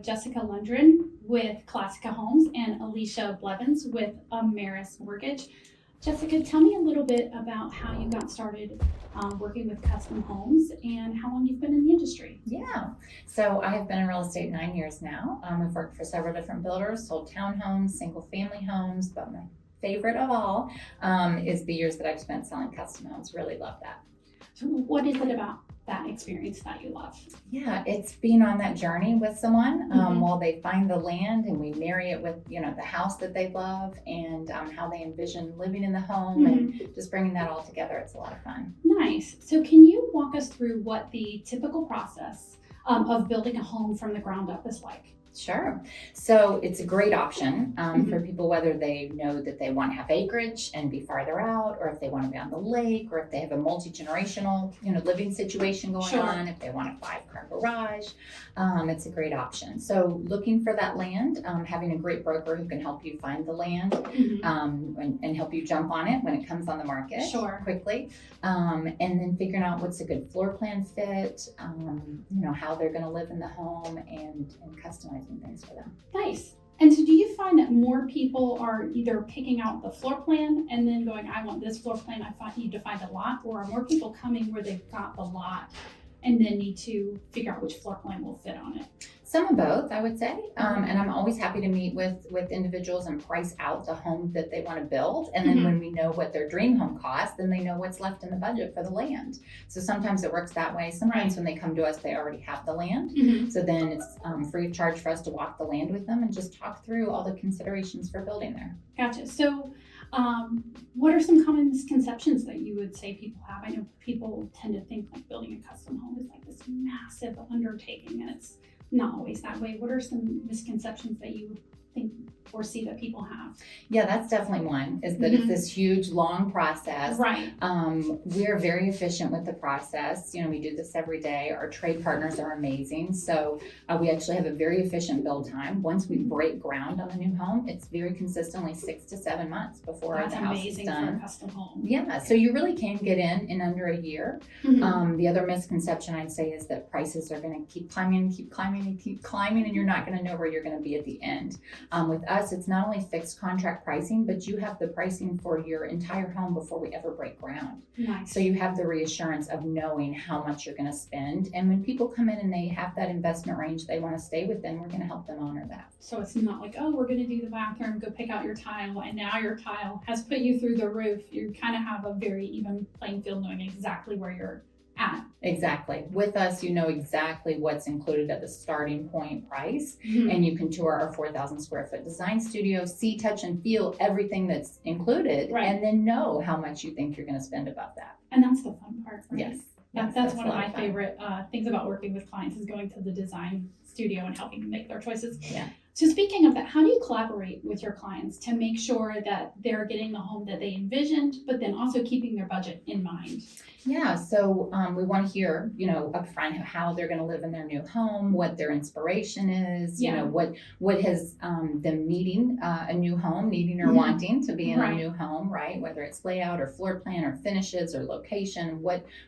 Jessica Lundgren with Classica Homes and Alicia Blevins with Ameris Mortgage. Jessica, tell me a little bit about how you got started working with custom homes and how long you've been in the industry. Yeah, so I have been in real estate 9 years now. I've worked for several different builders, sold townhomes, single family homes, but my favorite of all is the years that I've spent selling custom homes. Really love that. So what is it about that experience that you love? Yeah, it's being on that journey with someone while they find the land and we marry it with, the house that they love and how they envision living in the home and just bringing that all together. It's a lot of fun. Nice. So can you walk us through what the typical process of building a home from the ground up is like? Sure. So it's a great option for people, whether they know that they want to have acreage and be farther out, or if they want to be on the lake, or if they have a multi-generational, living situation going on, if they want a 5-car garage, it's a great option. So looking for that land, having a great broker who can help you find the land and help you jump on it when it comes on the market quickly, and then figuring out what's a good floor plan fit, how they're going to live in the home and customizing things for them. Nice. And so do you find that more people are either picking out the floor plan and then going, I want this floor plan, I need to find a lot, or are more people coming where they've got the lot and then need to figure out which floor plan will fit on it? Some of both, I would say. And I'm always happy to meet with individuals and price out the home that they want to build. And then when we know what their dream home costs, then they know what's left in the budget for the land. So sometimes it works that way. Sometimes when they come to us, they already have the land. So then it's free of charge for us to walk the land with them and just talk through all the considerations for building there. Gotcha. So what are some common misconceptions that you would say people have? I know people tend to think like building a custom home is like this massive undertaking, and it's not always that way. What are some misconceptions that you think or see that people have? Yeah, that's definitely one, is that it's this huge, long process. Right. We're very efficient with the process. We do this every day. Our trade partners are amazing. So we actually have a very efficient build time. Once we break ground on the new home, it's very consistently 6 to 7 months before the house is done. That's amazing for a custom home. Yeah, so you really can get in under a year. The other misconception I'd say is that prices are going to keep climbing, and you're not going to know where you're going to be at the end. With us, it's not only fixed contract pricing, but you have the pricing for your entire home before we ever break ground. Nice. So you have the reassurance of knowing how much you're going to spend. And when people come in and they have that investment range they want to stay within, we're going to help them honor that. So it's not like, oh, we're going to do the bathroom, go pick out your tile, and now your tile has put you through the roof. You kind of have a very even playing field, knowing exactly where you're at. Exactly. With us, you know exactly what's included at the starting point price, and you can tour our 4,000 square foot design studio, see, touch, and feel everything that's included, and then know how much you think you're going to spend above that. And that's the fun part, right? Yes. That's one of my favorite things about working with clients, is going to the design studio and helping them make their choices. Yeah. So speaking of that, how do you collaborate with your clients to make sure that they're getting the home that they envisioned, but then also keeping their budget in mind? Yeah, so we want to hear, upfront how they're going to live in their new home, what their inspiration is, what has them needing a new home, needing or wanting to be in a new home, right? Whether it's layout or floor plan or finishes or location,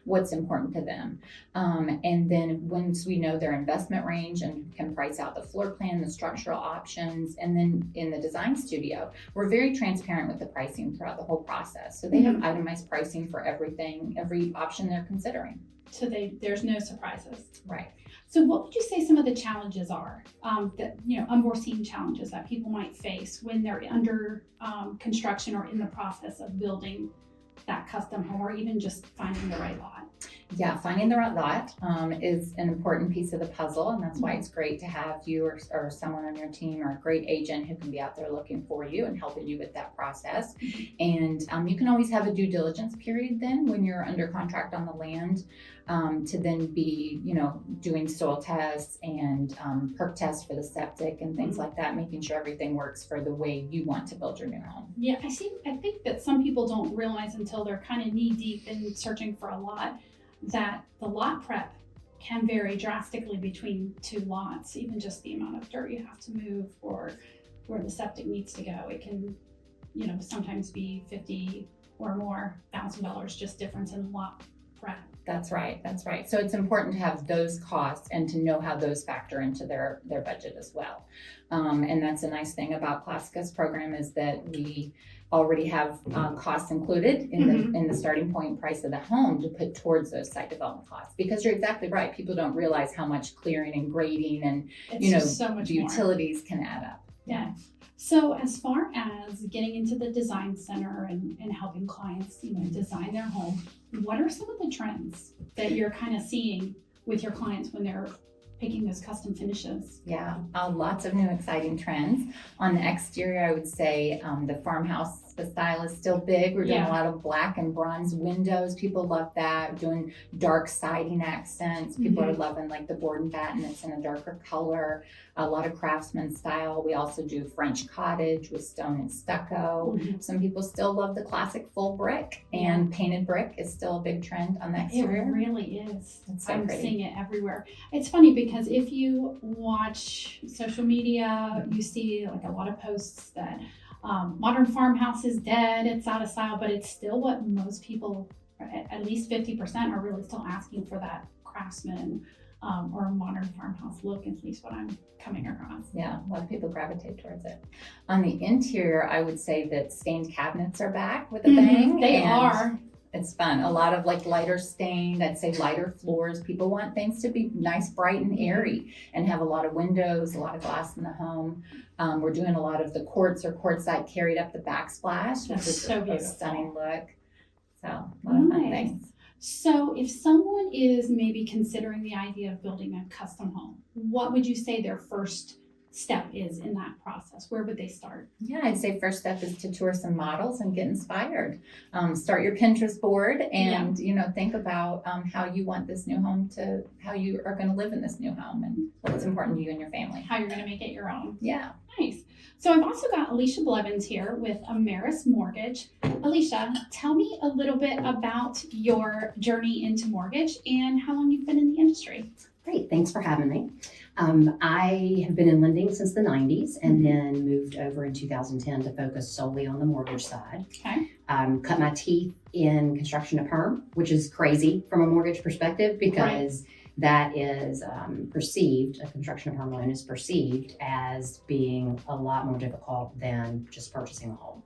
what's important to them. And then once we know their investment range and can price out the floor plan, the structural options, and then in the design studio, we're very transparent with the pricing throughout the whole process. So they have itemized pricing for everything, every option they're considering. So there's no surprises. Right. So what would you say some of the challenges are, that, unforeseen challenges that people might face when they're under construction or in the process of building that custom home, or even just finding the right lot? Yeah, finding the right lot is an important piece of the puzzle, and that's why it's great to have you or someone on your team or a great agent who can be out there looking for you and helping you with that process. And you can always have a due diligence period then when you're under contract on the land, to then be, doing soil tests and perk tests for the septic and things like that, making sure everything works for the way you want to build your new home. Yeah, I think that some people don't realize until they're kind of knee deep in searching for a lot, that the lot prep can vary drastically between two lots. Even just the amount of dirt you have to move or where the septic needs to go, it can, sometimes be $50,000 or more just difference in lot prep. That's right. So it's important to have those costs and to know how those factor into their budget as well. And that's a nice thing about Classica's program is that we already have costs included in the starting point price of the home to put towards those site development costs. Because you're exactly right. People don't realize how much clearing and grading and It's so much the utilities can add up. Yeah. So as far as getting into the design center and helping clients, design their home, what are some of the trends that you're kind of seeing with your clients when they're picking those custom finishes? Yeah, lots of new exciting trends. On the exterior, I would say the farmhouse style is still big. We're doing a lot of black and bronze windows. People love that. We're doing dark siding accents. People are loving like the board and batten that's in a darker color. A lot of craftsman style. We also do French cottage with stone and stucco. Some people still love the classic full brick, and painted brick is still a big trend on the exterior. It really is. It's so I'm pretty. seeing it everywhere. It's funny because if you watch social media, you see like a lot of posts that modern farmhouse is dead, it's out of style, but it's still what most people, at least 50%, are really still asking for, that craftsman or a modern farmhouse look, at least what I'm coming across. Yeah, a lot of people gravitate towards it. On the interior, I would say that stained cabinets are back with a bang. They are. It's fun. A lot of like lighter stained, I'd say lighter floors. People want things to be nice, bright, and airy and have a lot of windows, a lot of glass in the home. We're doing a lot of the quartz or quartzite carried up the backsplash, which is so a stunning look. So a lot of fun things. So if someone is maybe considering the idea of building a custom home, what would you say their first step is in that process? Where would they start? Yeah, I'd say first step is to tour some models and get inspired. Start your Pinterest board and think about how you want this new home how you are going to live in this new home and what's important to you and your family. How you're going to make it your own. Yeah. Nice. So I've also got Alicia Blevins here with Ameris Mortgage. Alicia, tell me a little bit about your journey into mortgage and how long you've been in the industry. Great, thanks for having me. I have been in lending since the 90s and then moved over in 2010 to focus solely on the mortgage side. Okay. Cut my teeth in construction-to-perm, which is crazy from a mortgage perspective because that is perceived, a construction-to-perm loan is perceived as being a lot more difficult than just purchasing a home.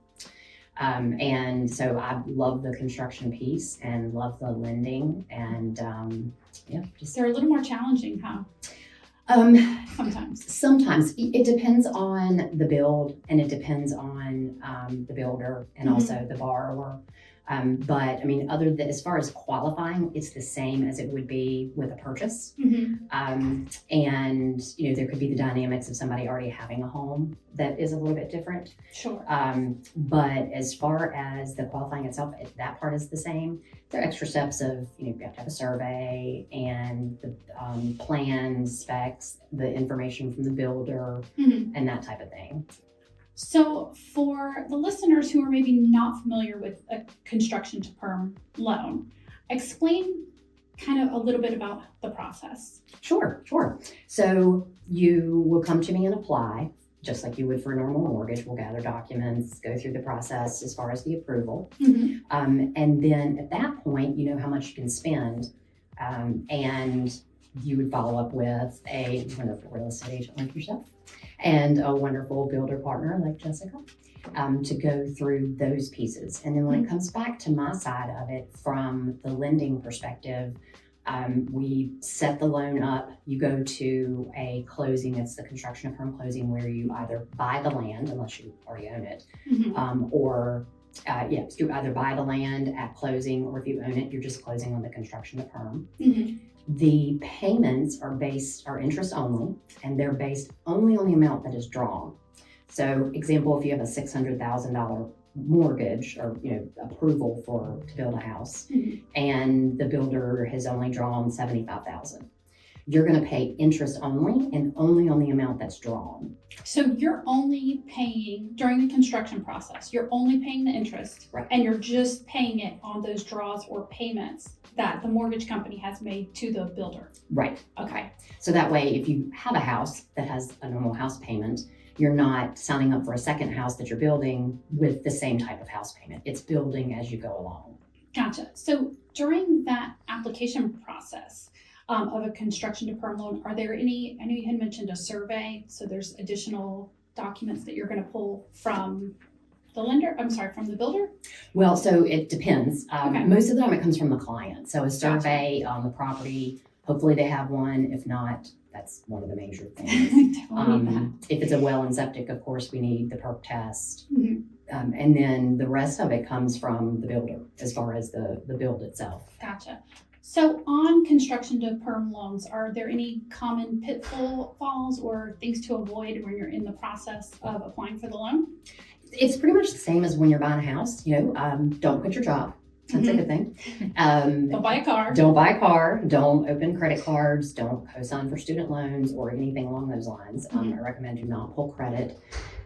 And so I love the construction piece and love the lending and They're a little more challenging, huh? Sometimes it depends on the build and it depends on the builder and also the borrower. But I mean, as far as qualifying, it's the same as it would be with a purchase. And there could be the dynamics of somebody already having a home that is a little bit different. Sure. But as far as the qualifying itself, that part is the same. There are extra steps of, you have to have a survey and the plans, specs, the information from the builder and that type of thing. So for the listeners who are maybe not familiar with a construction-to-perm loan, explain kind of a little bit about the process. Sure. So you will come to me and apply, just like you would for a normal mortgage. We'll gather documents, go through the process as far as the approval. And then at that point, you know how much you can spend. And you would follow up with a wonderful real estate agent like yourself and a wonderful builder partner like Jessica to go through those pieces. And then when it comes back to my side of it, from the lending perspective, we set the loan up. You go to a closing. It's the construction-to-perm closing where you either buy the land, unless you already own it, or you either buy the land at closing, or if you own it, you're just closing on the construction-to-perm. The payments are interest only, and they're based only on the amount that is drawn. So, example, if you have a $600,000 mortgage or approval to build a house, and the builder has only drawn $75,000, you're going to pay interest only and only on the amount that's drawn. So you're only paying during the construction process. You're only paying the interest, right? And you're just paying it on those draws or payments that the mortgage company has made to the builder. Right. Okay. So that way, if you have a house that has a normal house payment, you're not signing up for a second house that you're building with the same type of house payment. It's building as you go along. Gotcha. So during that application process of a construction-to-perm loan, are there any, I know you had mentioned a survey, so there's additional documents that you're going to pull from the lender, from the builder? Well, so it depends. Okay. Most of the time it comes from the client. So a survey on the property, hopefully they have one. If not, that's one of the major things. Definitely need that. If it's a well and septic, of course, we need the perk test. Mhm. And then the rest of it comes from the builder as far as the build itself. Gotcha. So on construction-to-perm loans, are there any common pitfalls or things to avoid when you're in the process of applying for the loan? It's pretty much the same as when you're buying a house. Don't quit your job. That's a good thing. Don't buy a car. Don't buy a car. Don't open credit cards. Don't co-sign for student loans or anything along those lines. I recommend do not pull credit.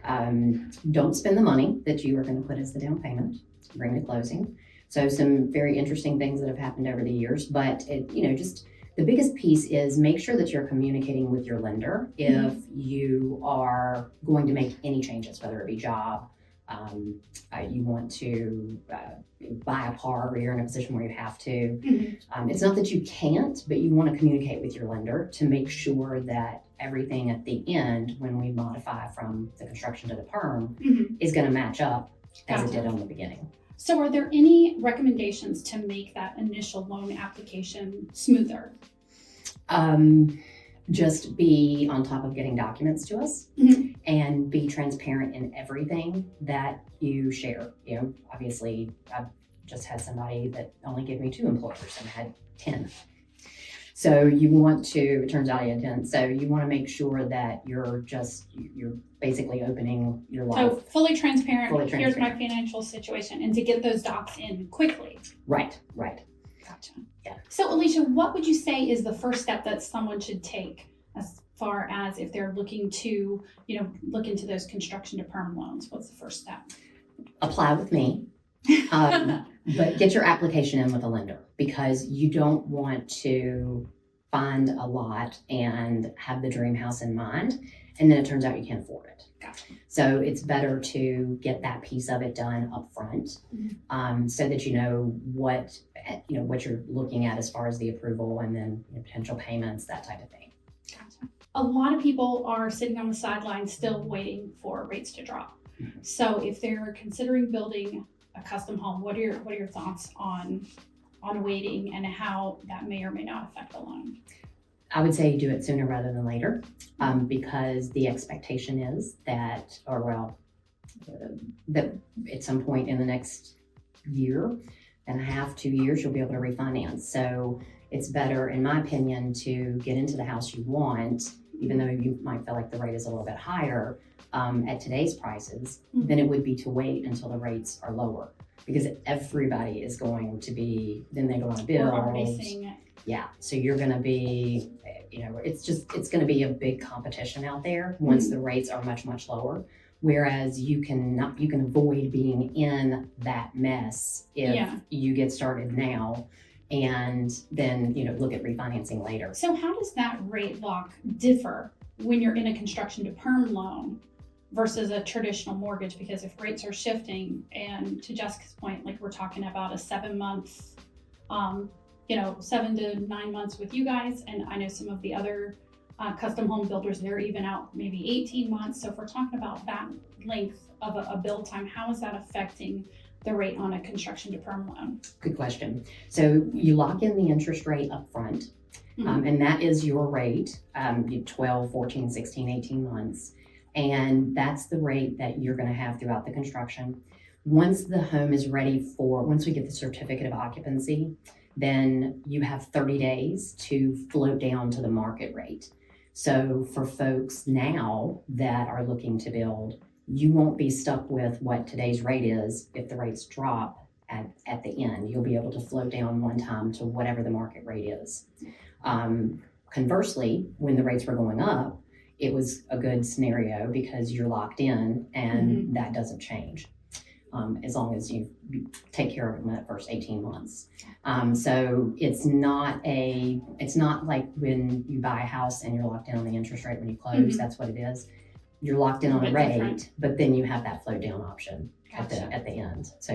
Don't spend the money that you are going to put as the down payment. Bring to closing. So some very interesting things that have happened over the years. But just the biggest piece is make sure that you're communicating with your lender if you are going to make any changes, whether it be job. You want to buy a car or you're in a position where you have to. It's not that you can't, but you want to communicate with your lender to make sure that everything at the end, when we modify from the construction to the perm, is going to match up as it did on the beginning. So are there any recommendations to make that initial loan application smoother? Just be on top of getting documents to us and be transparent in everything that you share. Obviously, I've just had somebody that only gave me 2 employers and had 10. So you want to, it turns out I had 10. So you want to make sure that you're basically opening your life. So fully transparent, Fully here's my transparent. financial situation, and to get those docs in quickly. Right. Gotcha. Yeah. So Alicia, what would you say is the first step that someone should take as far as if they're looking to, look into those construction to perm loans? What's the first step? Apply with me, but get your application in with a lender because you don't want to find a lot and have the dream house in mind, and then it turns out you can't afford it. Gotcha. So it's better to get that piece of it done up front, so that you know what you're looking at as far as the approval and then potential payments, that type of thing. Gotcha. A lot of people are sitting on the sidelines still waiting for rates to drop. So if they're considering building a custom home, what are your thoughts on waiting and how that may or may not affect the loan? I would say do it sooner rather than later, because the expectation is that at some point in the next year and a half, 2 years, you'll be able to refinance. So it's better, in my opinion, to get into the house you want, even though you might feel like the rate is a little bit higher at today's prices, than it would be to wait until the rates are lower. Because everybody is going to be, then they go on a bill. We're already seeing it. Yeah, so you're going to be, it's going to be a big competition out there once the rates are much, much lower. Whereas you can avoid being in that mess if you get started now and then, look at refinancing later. So how does that rate lock differ when you're in a construction to perm loan versus a traditional mortgage? Because if rates are shifting, and to Jessica's point, like we're talking about a 7 month, 7 to 9 months with you guys, and I know some of the other custom home builders, they're even out maybe 18 months. So if we're talking about that length of a build time, how is that affecting the rate on a construction to perm loan? Good question. So you lock in the interest rate up front, and that is your rate, 12, 14, 16, 18 months. And that's the rate that you're going to have throughout the construction. Once the home is ready once we get the certificate of occupancy, then you have 30 days to float down to the market rate. So for folks now that are looking to build, you won't be stuck with what today's rate is. If the rates drop at the end, you'll be able to float down one time to whatever the market rate is. Conversely, when the rates were going up, it was a good scenario because you're locked in and that doesn't change. As long as you take care of it in that first 18 months. So it's not like when you buy a house and you're locked in on the interest rate when you close, that's what it is. You're locked in on a rate, but then you have that float down option at the end. So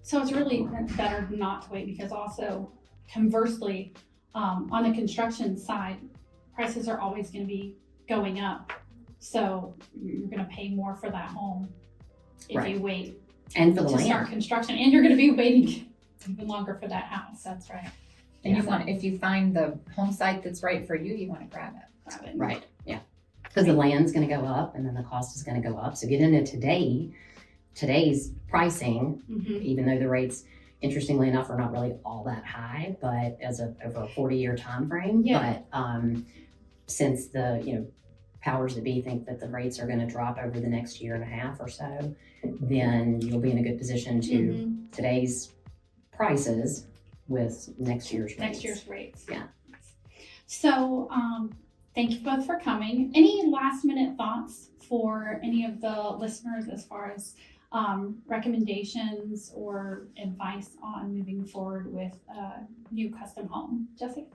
So it's really better not to wait, because also conversely, on the construction side, prices are always going to be going up. So you're going to pay more for that home if Right. you wait And for the to land. start construction, and you're going to be waiting even longer for that house. That's right. And Yeah. you want, if you find the home site that's right for you, you want to grab it. Grab it. Right, yeah. Because the land's gonna go up and then the cost is gonna go up. So get into today's pricing, Mhm. even though the rates, interestingly enough, are not really all that high, but over a 40-year time frame. Yeah. But since the powers that be think that the rates are gonna drop over the next year and a half or so, then you'll be in a good position to Mhm. today's prices with next year's rates. Next year's rates. Yeah. So, thank you both for coming. Any last minute thoughts for any of the listeners as far as recommendations or advice on moving forward with a new custom home? Jessica?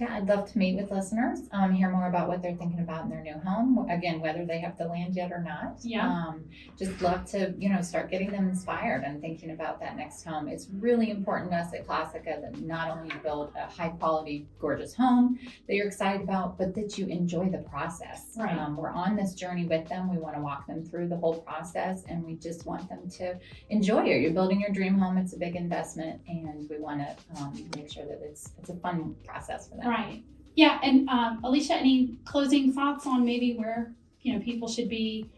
Yeah, I'd love to meet with listeners, hear more about what they're thinking about in their new home. Again, whether they have the land yet or not. Yeah. Just love to, start getting them inspired and thinking about that next home. It's really important to us at Classica that not only you build a high quality, gorgeous home that you're excited about, but that you enjoy the process. Right. We're on this journey with them. We want to walk them through the whole process, and we just want them to enjoy it. You're building your dream home. It's a big investment, and we want to make sure that it's a fun process for them. Right. Yeah. And Alicia, any closing thoughts on maybe where people should be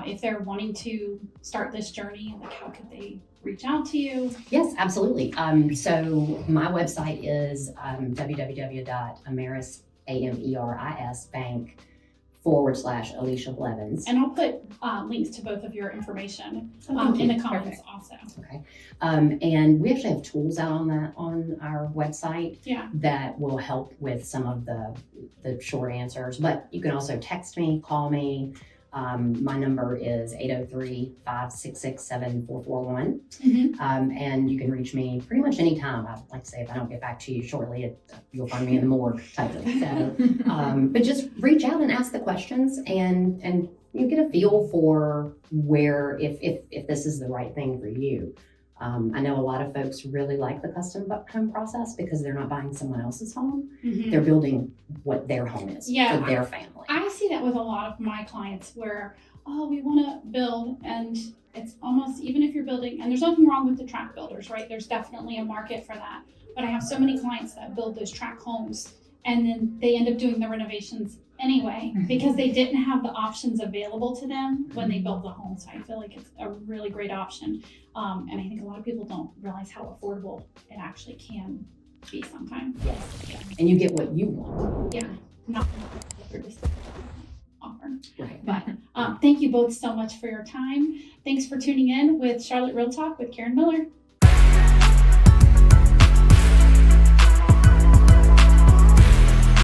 if they're wanting to start this journey? Like, how could they reach out to you? Yes, absolutely. So my website is www.Ameris Bank /Alicia Blevins. And I'll put links to both of your information Thank in you. the comments also. Okay. And we actually have tools out on our website Yeah. that will help with some of the short answers. But you can also text me, call me. My number is 803-566-7441. Mhm. And you can reach me pretty much anytime. I like to say, if I don't get back to you shortly, you'll find me in the morgue type of thing. So, but just reach out and ask the questions, and you get a feel for where, if this is the right thing for you. I know a lot of folks really like the custom home process because they're not buying someone else's home. Mhm. They're building what their home is Yeah. for their family. I see that with a lot of my clients where, we want to build, and it's almost, even if you're building, and there's nothing wrong with the tract builders, right? There's definitely a market for that. But I have so many clients that build those tract homes, and then they end up doing the renovations anyway because they didn't have the options available to them when they built the home. So I feel like it's a really great option. And I think a lot of people don't realize how affordable it actually can be sometimes. And you get what you want. Yeah, not what they're just offering. Right. But thank you both so much for your time. Thanks for tuning in with Charlotte Real Talk with Carin Miller.